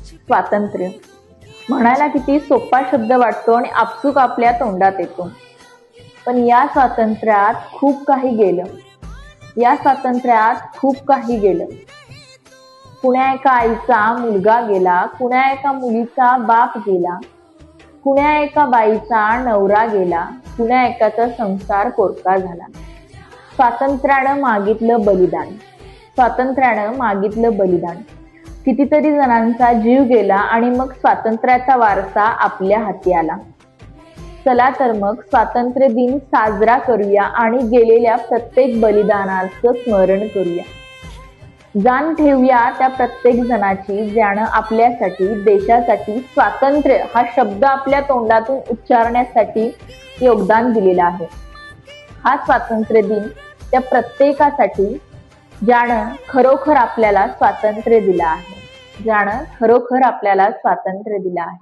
स्वातंत्र्य म्हणायला किती सोपा शब्द वाटतो आणि आपसूक आपल्या तोंडात येतो, पण या स्वातंत्र्यात खूप काही गेलं. या स्वातंत्र्यात खूप काही गेलं. कुण्या एका आईचा मुलगा गेला, कुण्या एका मुलीचा बाप गेला, कुण्या एका बाईचा नवरा गेला, कुण्या एकाचा संसार पोरका झाला. स्वातंत्र्यानं मागितलं बलिदान, स्वातंत्र्यानं मागितलं बलिदान. कितीतरी जणांचा जीव गेला आणि मग स्वातंत्र्याचा वारसा आपल्या हाती आला. चला तर मग स्वातंत्र्य दिन साजरा करूया आणि गेलेल्या प्रत्येक बलिदानाचं स्मरण करूया. जाण ठेवूया त्या प्रत्येक जणाची ज्यानं आपल्यासाठी, देशासाठी स्वातंत्र्य हा शब्द आपल्या तोंडातून उच्चारण्यासाठी योगदान दिलेलं आहे. हा स्वातंत्र्य दिन त्या प्रत्येकासाठी ज्यानं खरोखर आपल्याला स्वातंत्र्य दिलं आहे, ज्यानं खरोखर आपल्याला स्वातंत्र्य दिलं आहे.